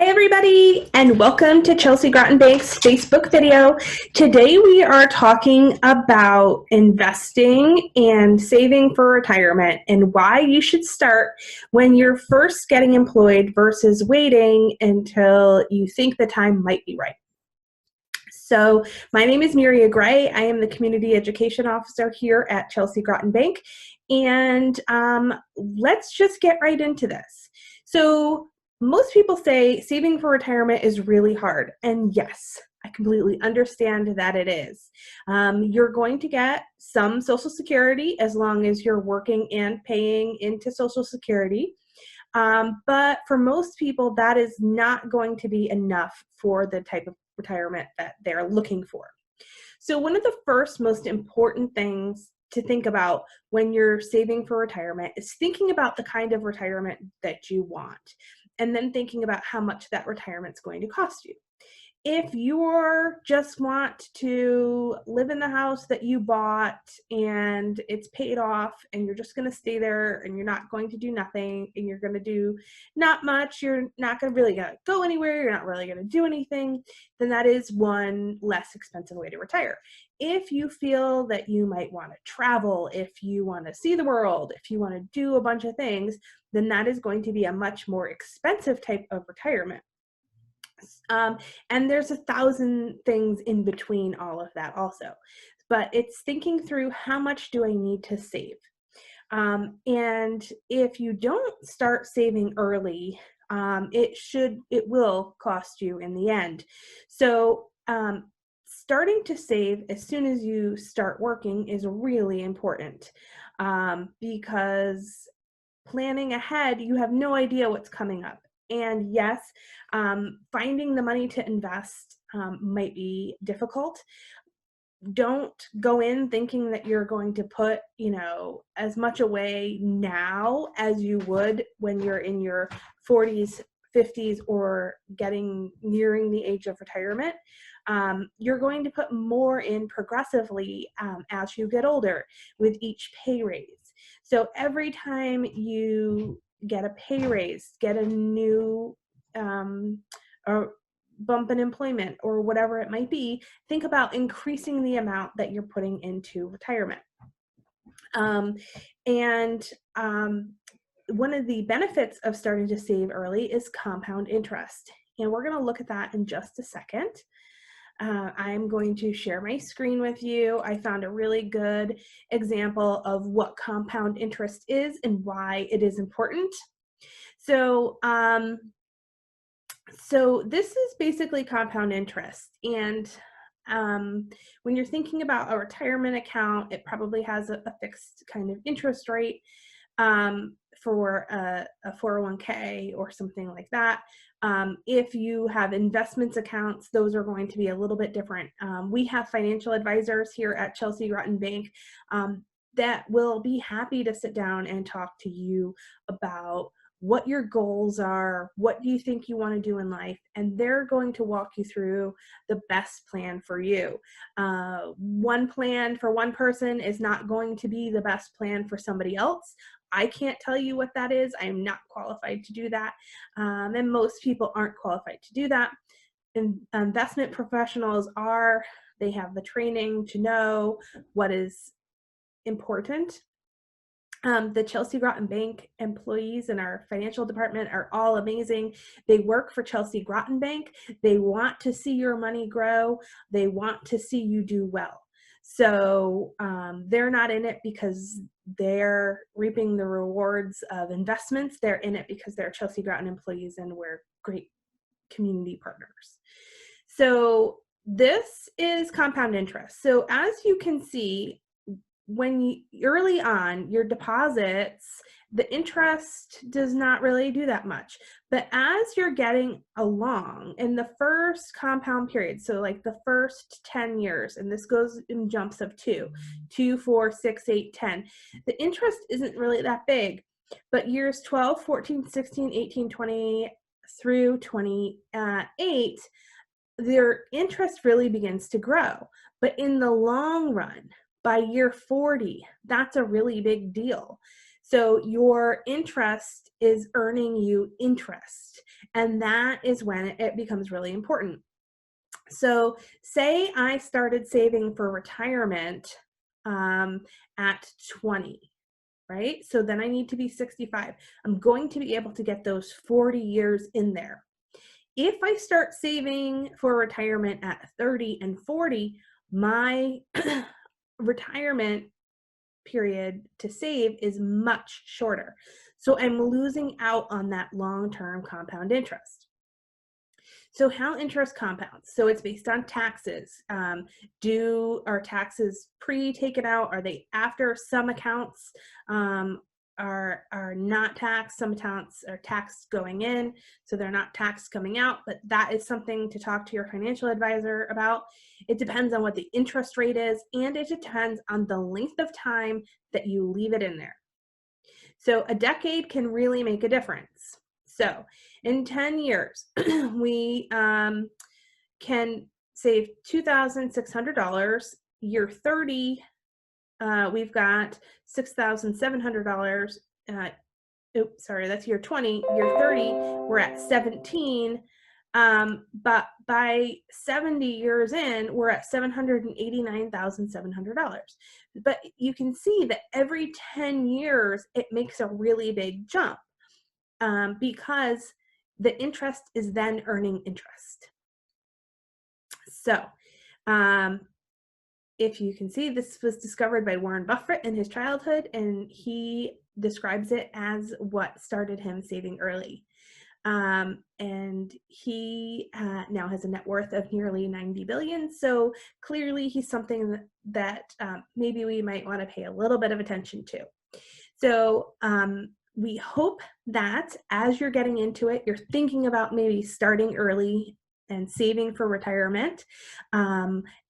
Hey everybody, and welcome to Chelsea Groton Bank's Facebook video. Today we are talking about investing and saving for retirement and why you should start when you're first getting employed versus waiting until you think the time might be right. So my name is Miria Gray. I am the Community Education Officer here at Chelsea Groton Bank, and let's just get right into this. So most people say saving for retirement is really hard, and yes, I completely understand that it is. You're going to get some Social Security as long as you're working and paying into Social Security. But for most people, that is not going to be enough for the type of retirement that they're looking for. So one of the first most important things to think about when you're saving for retirement is thinking about the kind of retirement that you want, and then thinking about how much that retirement is going to cost you. If you just want to live in the house that you bought and it's paid off and you're just going to stay there and you're not going to do nothing and you're going to do not much, you're not going to really go anywhere, you're not really going to do anything, then that is one less expensive way to retire. If you feel that you might want to travel, if you want to see the world, if you want to do a bunch of things, then that is going to be a much more expensive type of retirement. And there's 1,000 things in between all of that also. But it's thinking through, how much do I need to save? And if you don't start saving early, it will cost you in the end. So starting to save as soon as you start working is really important, because planning ahead, you have no idea what's coming up. And yes, finding the money to invest might be difficult. Don't go in thinking that you're going to put, as much away now as you would when you're in your 40s, 50s, or nearing the age of retirement. You're going to put more in progressively as you get older with each pay raise. So every time you get a pay raise, get a new or bump in employment or whatever it might be, think about increasing the amount that you're putting into retirement. One of the benefits of starting to save early is compound interest. And we're going to look at that in just a second. I'm going to share my screen with you. I found a really good example of what compound interest is and why it is important. So this is basically compound interest. And when you're thinking about a retirement account, it probably has a fixed kind of interest rate for a 401k or something like that. If you have investments accounts, those are going to be a little bit different. We have financial advisors here at Chelsea Groton Bank that will be happy to sit down and talk to you about what your goals are, what do you think you want to do in life, and they're going to walk you through the best plan for you. One plan for one person is not going to be the best plan for somebody else. I can't tell you what that is. I am not qualified to do that, and most people aren't qualified to do that. Investment professionals are. They have the training to know what is important. The Chelsea Groton Bank employees in our financial department are all amazing. They work for Chelsea Groton Bank. They want to see your money grow. They want to see you do well. So they're not in it because they're reaping the rewards of investments. They're in it because they're Chelsea Groton employees and we're great community partners. So this is compound interest. So as you can see, early on, your deposits, the interest does not really do that much. But as you're getting along in the first compound period, so like the first 10 years, and this goes in jumps of 2, 4, 6, 8, 10, the interest isn't really that big. But years 12, 14, 16, 18, 20 through 28, their interest really begins to grow. But in the long run, by year 40, that's a really big deal. So your interest is earning you interest, and that is when it becomes really important. So say I started saving for retirement at 20, right? So then I need to be 65. I'm going to be able to get those 40 years in there. If I start saving for retirement at 30 and 40, my retirement period to save is much shorter. So I'm losing out on that long-term compound interest. So how interest compounds? So it's based on taxes. Are taxes pre-taken out? Are they after? Some accounts are not taxed. Some accounts are taxed going in, so they're not taxed coming out. But that is something to talk to your financial advisor about. It depends on what the interest rate is, and it depends on the length of time that you leave it in there. So a decade can really make a difference. So in 10 years, we can save $2,600. Year 30, we've got $6,700. Oops, sorry, that's year 20. Year 30, we're at 17. But by 70 years in, we're at $789,700. But you can see that every 10 years, it makes a really big jump because the interest is then earning interest. So if you can see, this was discovered by Warren Buffett in his childhood, and he describes it as what started him saving early. And he now has a net worth of nearly 90 billion. So clearly he's something that maybe we might want to pay a little bit of attention to. So we hope that as you're getting into it, you're thinking about maybe starting early and saving for retirement.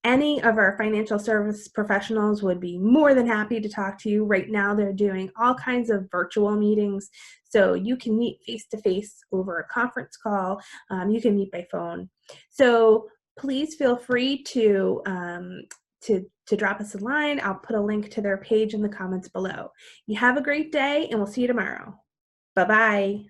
Any of our financial service professionals would be more than happy to talk to you. Right now, they're doing all kinds of virtual meetings, so you can meet face-to-face over a conference call. You can meet by phone. So please feel free to drop us a line. I'll put a link to their page in the comments below. You have a great day, and we'll see you tomorrow. Bye-bye.